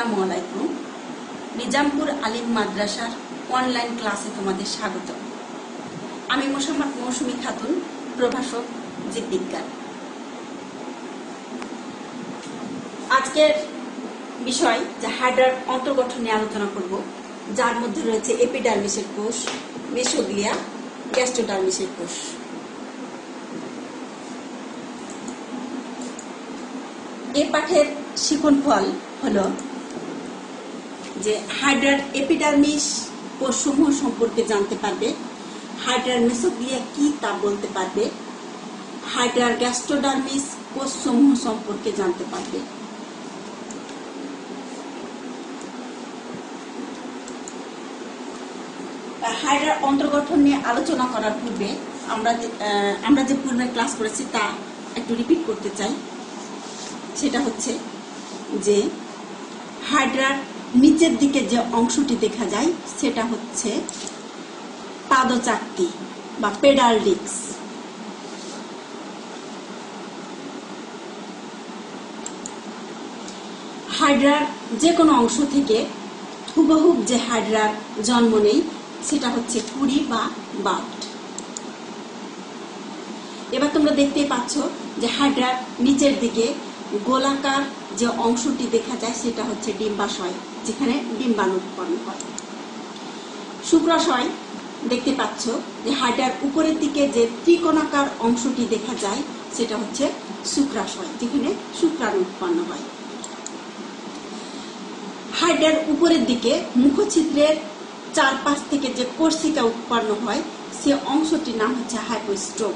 আসসালামু আলাইকুম। নিজামপুর আলিম মাদ্রাসার অনলাইন ক্লাসে তোমাদের স্বাগত। আমি মোসাম্মদ মৌসুমী খাতুন, প্রভাষক জীববিজ্ঞান। আজকের বিষয় যে হাইড্রার অন্তর্গঠন নিয়ে আলোচনা করব, যার মধ্যে রয়েছে এপিডার্মিসের কোষ, মেসোগ্লিয়া, গ্যাস্ট্রোডার্মিসের কোষ। এই পাঠের শিক্ষণফল হলো যে হাইড্রার এপিডার্মিস কোষসমূহ সম্পর্কে জানতে পারবে, হাইড্রার মেসোগ্লিয়া কি তা বলতে পারবে, হাইড্রার গ্যাস্ট্রোডার্মিস কোষসমূহ সম্পর্কে জানতে পারবে। হাইড্রার অন্তর্গঠন নিয়ে আলোচনা করার পূর্বে আমরা যে পূর্বে ক্লাস করেছি তা একটু রিপিট করতে চাই। সেটা হচ্ছে যে হাইড্রার নিচের দিকে যে অংশটি দেখা যায় সেটা হচ্ছে পাদচাকতি বা পেডাল ডিস্ক। হাইড্রার যে কোনো অংশ থেকে হুবহুব যে হাইড্রার জন্ম নেই সেটা হচ্ছে কুড়ি বা বাট। এবার তোমরা দেখতেই পাচ্ছ যে হাইড্রার নিচের দিকে গোলাকার যে অংশটি দেখা যায় সেটা হচ্ছে ডিম্বাশয়, যেখানে ডিম্বাণু উৎপন্ন হয়। শুক্রাশয় দেখতে পাচ্ছ যে হাইড্রার উপরের দিকে যে ত্রিকোণাকার অংশটি দেখা যায় সেটা হচ্ছে শুক্রাশয়, যেখানে শুক্রাণু উৎপন্ন হয়। হাইড্রার উপরের দিকে মুখছিদ্রের চারপাশ থেকে যে কোষিকা উৎপন্ন হয় সে অংশটির নাম হচ্ছে হাইপোস্ট্রোম।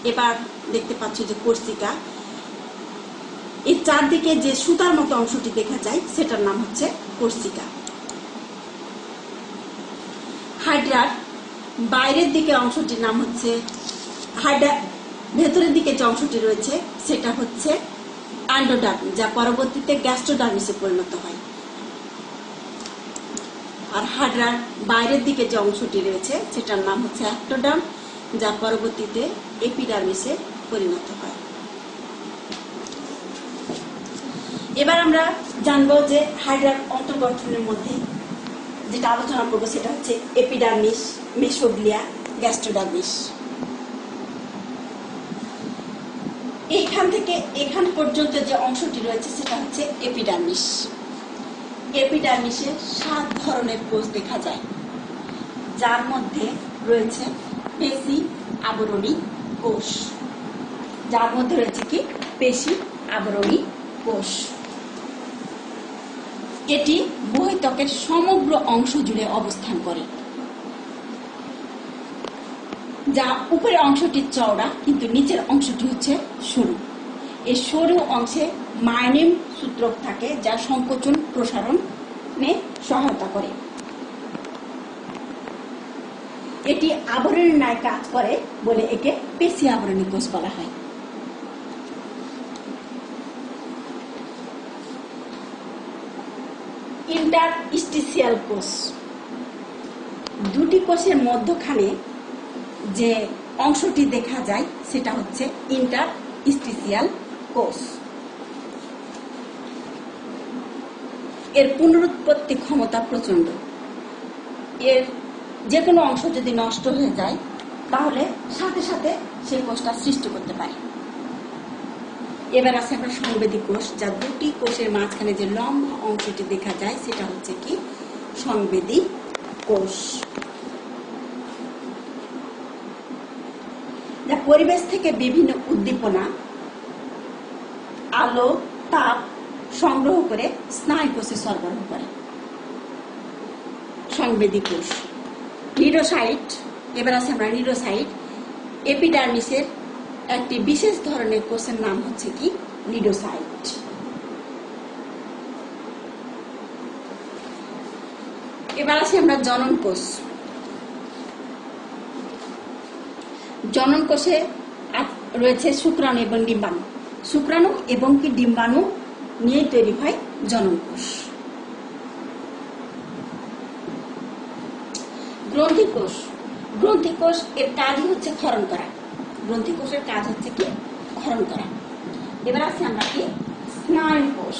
এবার দেখতে পাচ্ছ যে কোষিকা, এই চারদিকে যে সুতার মতো অংশটি দেখা যায় সেটার নাম হচ্ছে কোষিকা। হাইড্রার বাইরের দিকে অংশটির নাম হচ্ছে হাইড্রার ভেতরের দিকে যে অংশটি রয়েছে সেটা হচ্ছে এন্ডোডার্ম, যা পরবর্তীতে গ্যাস্ট্রোডার্মিসে পরিণত হয়। আর হাইড্রার বাইরের দিকে যে অংশটি রয়েছে সেটার নাম হচ্ছে অ্যাক্টোডার্ম, যা পরবর্তীতে এপিডার্মিসে পরিণত হয়। এবার আমরা জানবো যে হাইড্রার অন্তর্গঠনের মধ্যে যেটা আলোচনা করবো সেটা হচ্ছে এপিডার্মিস, মেসোগ্লিয়া, গ্যাস্ট্রোডার্মিস। এইখান থেকে এখান পর্যন্ত যে অংশটি রয়েছে সেটা হচ্ছে এপিডার্মিস। এপিডার্মিসে 7 ধরনের কোষ দেখা যায়, যার মধ্যে রয়েছে পেশি আবরণী কোষ, যার মধ্যে রয়েছে কি পেশি আবরণী কোষ। এটি বহিঃত্বকের সমগ্র অংশ জুড়ে অবস্থান করে, যা উপরের অংশটি চওড়া কিন্তু নিচের অংশটি হচ্ছে সরু। এই সরু অংশে মায়োনিম সূত্রক থাকে, যা সংকোচন প্রসারণে সহায়তা করে। এটি আবরণের ন্যায় কাজ করে বলে একে পেশি আবরণী কোষ বলা হয়। ইন্টারস্টিসিয়াল কোষ, দুটি কোষের মধ্যখানে যে অংশটি দেখা যায় সেটা হচ্ছে ইন্টারস্টিসিয়াল কোষ। এর পুনরুৎপত্তি ক্ষমতা প্রচন্ড। এর যে কোনো অংশ যদি নষ্ট হয়ে যায় তাহলে সাথে সাথে সেই কোষটা সৃষ্টি করতে পারে। এবার আছে আমরা সংবেদী কোষ, যা দুটি কোষের মাঝখানে যে লম্বা অংশটি দেখা যায় সেটা হচ্ছে কি সংবেদী কোষ, যা পরিবেশ থেকে বিভিন্ন উদ্দীপনা, আলো, তাপ সংগ্রহ করে স্নায়ু কোষে সরবরাহ করে। সংবেদী কোষ। নিউরোসাইট, এবার আছে আমরা নিউরোসাইট। এপিডার্মিসের একটি বিশেষ ধরনের কোষের নাম হচ্ছে কি নিউরোসাইট। এবার আছে আমরা জনন কোষ। জনন কোষে রয়েছে শুক্রাণু এবং ডিম্বাণু। শুক্রাণু এবং কি ডিম্বাণু নিয়ে তৈরি হয় জনন কোষ। গ্রন্থি কোষ। গ্রন্থি কোষ এর কাজই হচ্ছে ক্ষরণ করা। গ্রন্থি কোষের কাজ হচ্ছে কি ক্ষরণ করা। এবার আছে আমরা কি স্নায়ু কোষ।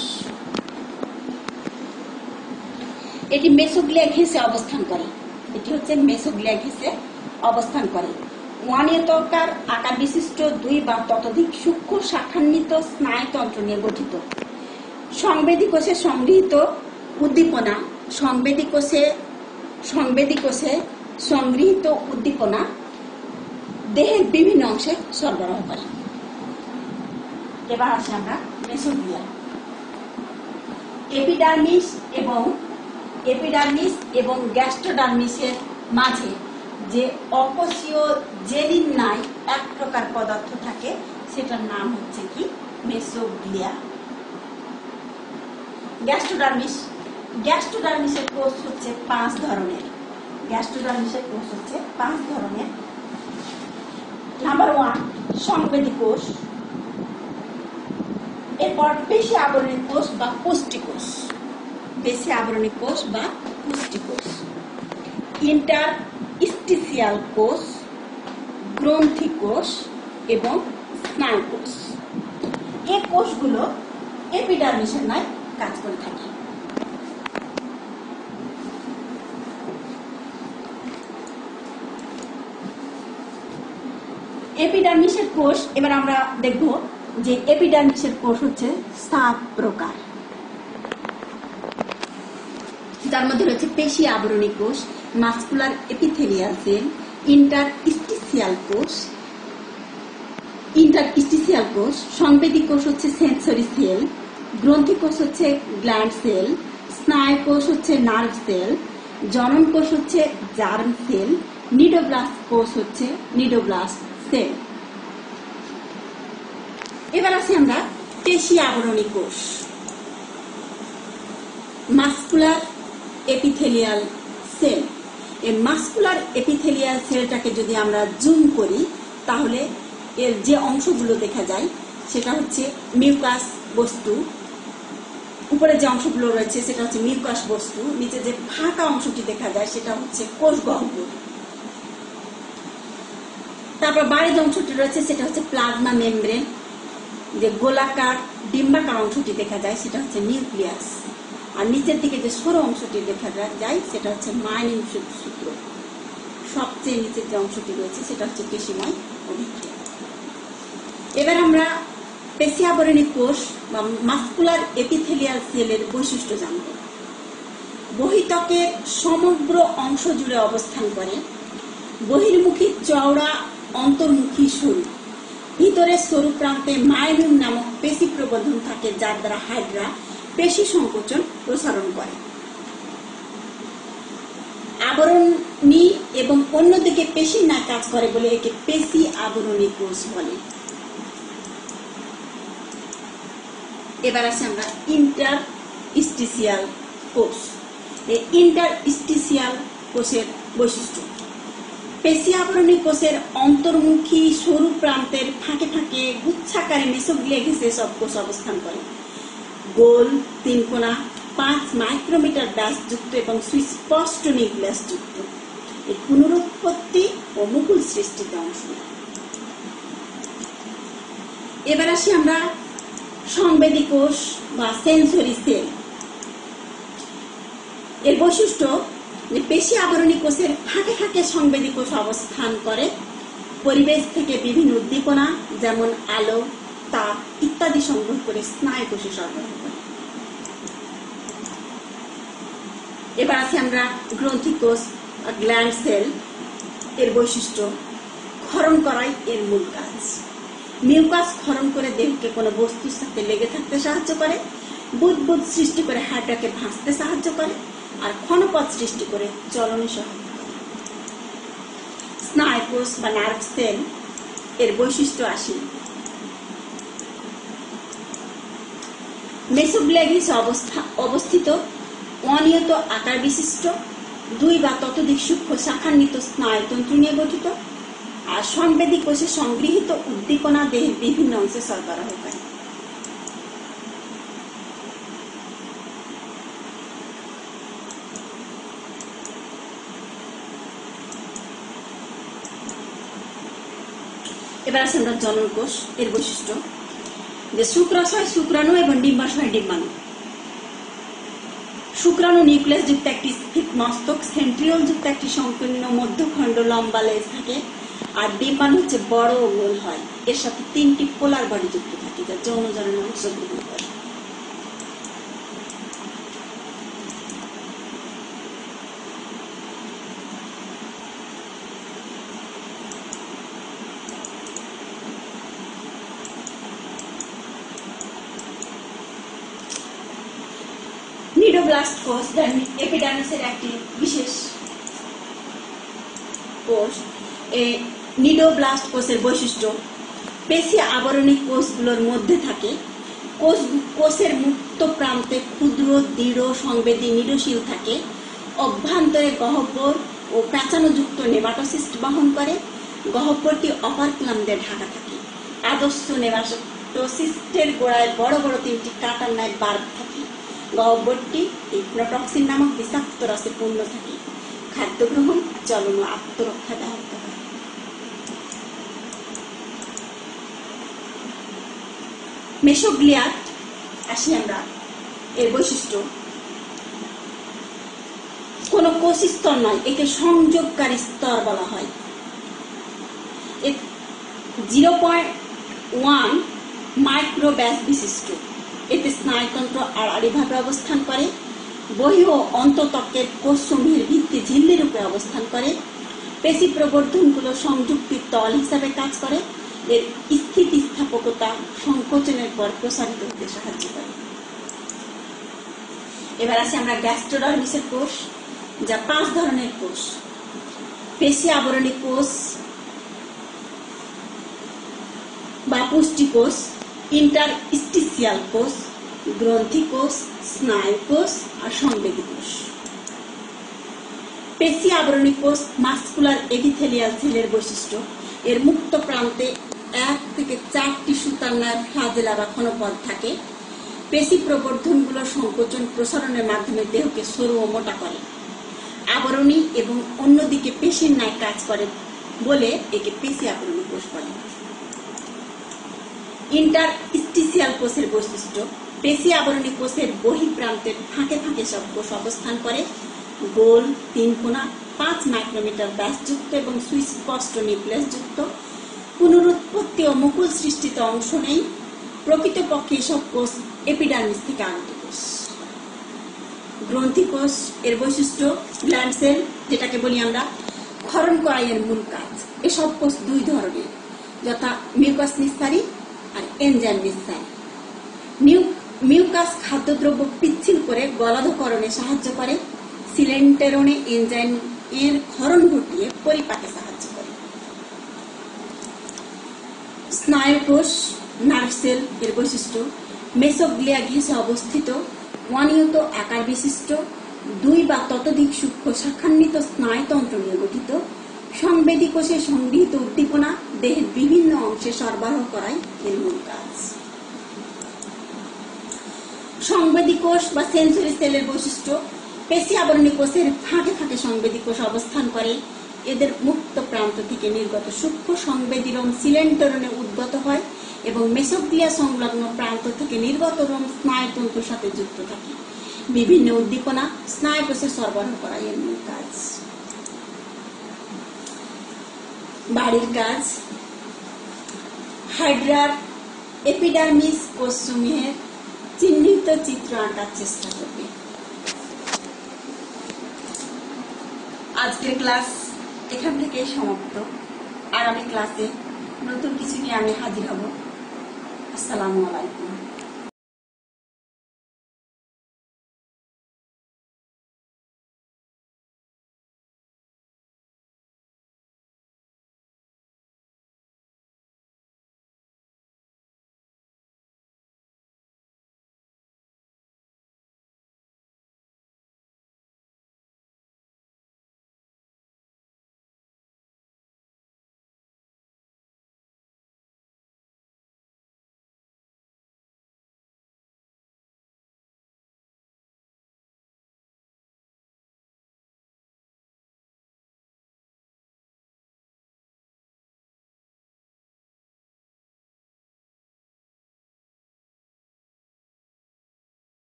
এটি মেসোগ্লিয়া ঘেঁষে অবস্থান করে। এটি হচ্ছে মেসোগ্লিয়া ঘেঁষে অবস্থান করে। অনিয়তাকার আকার বিশিষ্ট 2 বা ততোধিক সূক্ষ্ম শাখান্বিত স্নায়ুতন্ত্র নিয়ে গঠিত। সংবেদী কোষে সংগৃহীত উদ্দীপনা সংবেদী কোষে সংগৃহীত উদ্দীপনা দেহের বিভিন্ন অংশে সরবরাহ করে। এবার আসি আমরা মেসোগ্লিয়া। এপিডার্মিস এবং গ্যাস্ট্রোডার্মিসের মাঝে যে অকোষীয় জেলির ন্যায় এক প্রকার পদার্থ থাকে সেটার নাম হচ্ছে কি মেসোগ্লিয়া। গ্যাস্ট্রোডার্মিসের কোষ হচ্ছে 5 ধরনের। নাম্বার 1 সংবেদী কোষ, এরপর পেশী আবরণী কোষ বা পুষ্টিকোষ, ইন্টারস্টিসিয়াল কোষ, গ্রন্থি কোষ এবং স্নায়ু কোষ। এই কোষগুলো এপিডার্মিসের ন্যায় কাজ করে থাকে। এপিডার্মিসের কোষ এবার আমরা দেখব যে এপিডার্মিসের কোষ হচ্ছে 7 প্রকার, যার মধ্যে রয়েছে পেশী আবরণী কোষ, মাসকুলার এপিথেলিয়াল সেল, ইন্টারস্টিসিয়াল কোষ, সংবেদী কোষ হচ্ছে সেন্সরি সেল, গ্রন্থি কোষ হচ্ছে গ্ল্যান্ড সেল, স্নায়ু কোষ হচ্ছে নার্ভ সেল, জনন কোষ হচ্ছে জার্ম সেল, নিডোব্লাস্ট কোষ হচ্ছে নিডোব্লাস্ট সেল। এবার আসি আমরা পেশী আবরণী কোষ, মাসকুলার এপিথেলিয়াল সেল। এই মাসকুলার এপিথেলিয়াল সেলটাকে যদি আমরা জুম করি তাহলে এর যে অংশগুলো দেখা যায় সেটা হচ্ছে মিউকাস বস্তু। উপরে যে অংশগুলো রয়েছে সেটা হচ্ছে মিউকাস বস্তু, নিচে যে ফাঁকা অংশটি দেখা যায় সেটা হচ্ছে কোষ গহ্বর। তারপর বাইরে যে অংশটি রয়েছে সেটা হচ্ছে প্লাজমা মেমব্রেন, যে গোলাকার ডিম্বাকার অংশটি দেখা যায় সেটা হচ্ছে নিউক্লিয়াস, আর নিচের দিকে যে সরু অংশটি দেখা যায় সেটা হচ্ছে মাইনিং সূত্র। সবচেয়ে নিচের যে অংশটি রয়েছে সেটা হচ্ছে পেশিময় অভিক্রিয়া। এবার আমরা পেশী আবরণী কোষ বা মাসকুলার এপিথেলিয়াল সেলের বৈশিষ্ট্য জানব। বহিত্বকের সমগ্র অংশ জুড়ে অবস্থান করে, বহির্মুখী চওড়া, অন্তর্মুখী সরু, ভিতরের সরু প্রান্তে মায়োলিন নামক পেশী প্রবর্ধন থাকে, যার দ্বারা হাইড্রা পেশী সংকোচন প্রসারণ করে। আবরণী এবং অন্যদিকে পেশী না কাজ করে বলে একে পেশী আবরণী কোষ বলে। এবার আসি আমরা ইন্টারস্টিসিয়াল কোষ। এই ইন্টারস্টিসিয়াল কোষের বৈশিষ্ট্য: পেশী আবরণী কোষের অন্তর্মুখী সরু প্রান্তের ফাঁকে ফাঁকে গুচ্ছাকারে মেসোগ্লিয়া ঘেঁষে সব কোষ অবস্থান করে। গোল, 3 কোণা, 5 মাইক্রোমিটার ব্যাসযুক্ত এবং সুস্পষ্ট নিউক্লিয়াস যুক্ত। এর পুনরুৎপত্তি ও মুকুল সৃষ্টিতে অংশ নেয়। এবার আসি আমরা সংবেদী কোষ বা সেন্সরি সেল। এর বৈশিষ্ট্য যে পেশী আবরণী কোষের ফাঁকে ফাঁকে সংবেদী কোষ অবস্থান করে, পরিবেশ থেকে বিভিন্ন উদ্দীপনা যেমন আলো, তাপ ইত্যাদি সংগ্রহ করে স্নায়ু কোষে সরবরাহ করে। এবার আসি আমরা গ্রন্থি কোষ বা গ্ল্যান্ড সেল। এর বৈশিষ্ট্য: ক্ষরণ করাই এর মূল কাজ। মিউকাস ক্ষরণ করে দেহকে কোনো বস্তুর সাথে লেগে থাকতে সাহায্য করে, বুদবুদ সৃষ্টি করে হাইড্রাকে ভাসতে সাহায্য করে, আর ক্ষণপথ সৃষ্টি করে চলনে সহায়তা করে। স্নায়ু কোষ বা নার্ভ সেল। এর বৈশিষ্ট্য আসি: মেসোগ্লিয়া ঘেঁষে অবস্থিত অনিয়ত আকার বিশিষ্ট 2 বা ততোধিক সূক্ষ্ম শাখান্বিত স্নায়ুতন্ত্র নিয়ে গঠিত, আর সংবেদী কোষে সংগৃহীত উদ্দীপনা দেহের বিভিন্ন অংশে সরবরাহ করে। এবার আসি আমরা জনন কোষ। এর বৈশিষ্ট্য যে শুক্রাশয় শুক্রাণু এবং ডিম্বাশয় ডিম্বাণু। শুক্রাণু নিউক্লিয়াস যুক্ত একটি স্থিত মস্তক, সেন্ট্রিওল যুক্ত একটি সংকীর্ণ মধ্যখণ্ড, লম্বা লেজ থাকে। আর ডিম্বাণু হচ্ছে বড় ও গোল হয়। এর সাথে 3টি পোলার বডি যুক্ত থাকে যা যৌন জারণে অংশগ্রহণ করে। নিডোব্লাস্ট কোষ এপিডার্মিসের একটি বিশেষ কোষ। এই নিডোব্লাস্ট কোষের বৈশিষ্ট্য পেশি আবরণী কোষগুলোর মধ্যে থাকে। কোষের মুক্ত প্রান্তে ক্ষুদ্র, দৃঢ়, সংবেদী নিডোশিল থাকে। অভ্যন্তরে গহ্বর ও প্যাঁচানোযুক্ত নেমাটোসিস্ট বহন করে। গহ্বরটি অপারকুলাম দিয়ে ঢাকা থাকে। আদর্শ নেমাটোসিস্টের গোড়ায় বড় বড় 3টি কাঁটার ন্যায় বার্ব থাকে। গহ্বরটি হিপনোটক্সিন নামক বিষাক্ত রসে পূর্ণ থাকে। খাদ্য গ্রহণ, জ্বলন ও আত্মরক্ষা ব্যাহত হয়। মেসোগ্লিয়াট আসি আমরা। এর বৈশিষ্ট্য কোন কোষ স্তর নয়, একে সংযোগকারী স্তর বলা হয়। 0.1 মাইক্রো ব্যাস বিশিষ্ট। এতে স্নায়ুতন্ত্র আড়াআড়িভাবে অবস্থান করে। বহি ও অন্তঃত্বকের কোষসমূহের ভিত্তি ঝিল্লির উপরে অবস্থান করে। পেশি প্রবর্ধনগুলো সংযুক্তির তল হিসাবে কাজ করে। এর স্থিতিস্থাপকতা সংকোচনের পর প্রসারিত হতে সাহায্য করে। এবার আসি আমরা গ্যাস্ট্রোডার্মিসের কোষ, যা 5 ধরনের কোষ। পেশি আবরণী কোষ বা পুষ্টি কোষ, ইন্টারস্টিসিয়াল কোষ, গ্রন্থি কোষ, স্নায়ু কোষ আর সংবেদী কোষ। পেশি আবরণী কোষ মাস্কুলার এপিথেলিয়াল সেলের বৈশিষ্ট্য এর মুক্ত প্রান্তে 1 থেকে 4টি সুতার ন্যায় ফ্লাজেলা বা ক্ষণপদ থাকে। পেশি প্রবর্ধনগুলো সংকোচন প্রসারণের মাধ্যমে দেহকে সরু ও মোটা করে। আবরণী এবং অন্যদিকে পেশির ন্যায় কাজ করে বলে একে পেশি আবরণী কোষ বলে। ইন্টারস্টিসিয়াল কোষের বৈশিষ্ট্য পেশি আবরণী কোষের বহিঃপ্রান্তের ফাঁকে ফাঁকে সব কোষ অবস্থান করে। গোল, 3 কোণা, 5 মাইক্রোমিটার ব্যাসযুক্ত এবং সুস্পষ্ট নিউক্লিয়াস যুক্ত। পুনরুৎপত্তি ও মুকুল সৃষ্টিতে অংশ নেই। প্রকৃতপক্ষে এসব কোষ এপিডার্মিস থেকে আগত কোষ। গ্রন্থি কোষ এর বৈশিষ্ট্য গ্ল্যান্ড সেল, যেটাকে বলি আমরা ক্ষরণ করাই এর মূল কাজ। এসব কোষ 2 ধরনের, যথা মিউকাস নিঃসারী আর এনজাইম নিঃসারী। মিউকাস খাদ্যদ্রব্য পিচ্ছিল করে গলাধকরণে সাহায্য করে। সিলেন্টেরনে এনজাইম এর ক্ষরণ ঘটিয়ে পরিপাকে সাহায্য করে। স্নায়ু কোষ নার্ভ সেল এর বৈশিষ্ট্য মেসোগ্লিয়া ঘেঁষে অবস্থিত, অনিয়ত আকার বিশিষ্ট, 2 বা ততোধিক সূক্ষ্ম শাখান্বিত স্নায়ুতন্ত্র নিয়ে গঠিত। সংবেদী কোষে সংগৃহীত উদ্দীপনা দেহের বিভিন্ন অংশে সরবরাহ করাই এর মূল কাজ। সংবেদী কোষ বা সেন্সরি সেলের বৈশিষ্ট্য পেশি আবরণী কোষের ফাঁকে ফাঁকে সংবেদী কোষ অবস্থান করে। এদের মুক্ত প্রান্ত থেকে নির্গত সূক্ষ্ম সংবেদী রোম সিলেন্টেরনে উদ্গত হয় এবং মেসোগ্লিয়া সংলগ্ন প্রান্ত থেকে নির্গত রোম স্নায়ুতন্ত্রের সাথে যুক্ত থাকে। বিভিন্ন উদ্দীপনা স্নায়ু কোষে সরবরাহ করা এর মূল কাজ। বাড়ির কাজ হাইড্রার এপিডার্মিস কোষসমূহের চিহ্নিত চিত্র আঁকার চেষ্টা করবে। আজকের ক্লাস এখান থেকে সমাপ্ত। আগামী ক্লাসে নতুন কিছু নিয়ে আমি হাজির হব। আসসালামু আলাইকুম।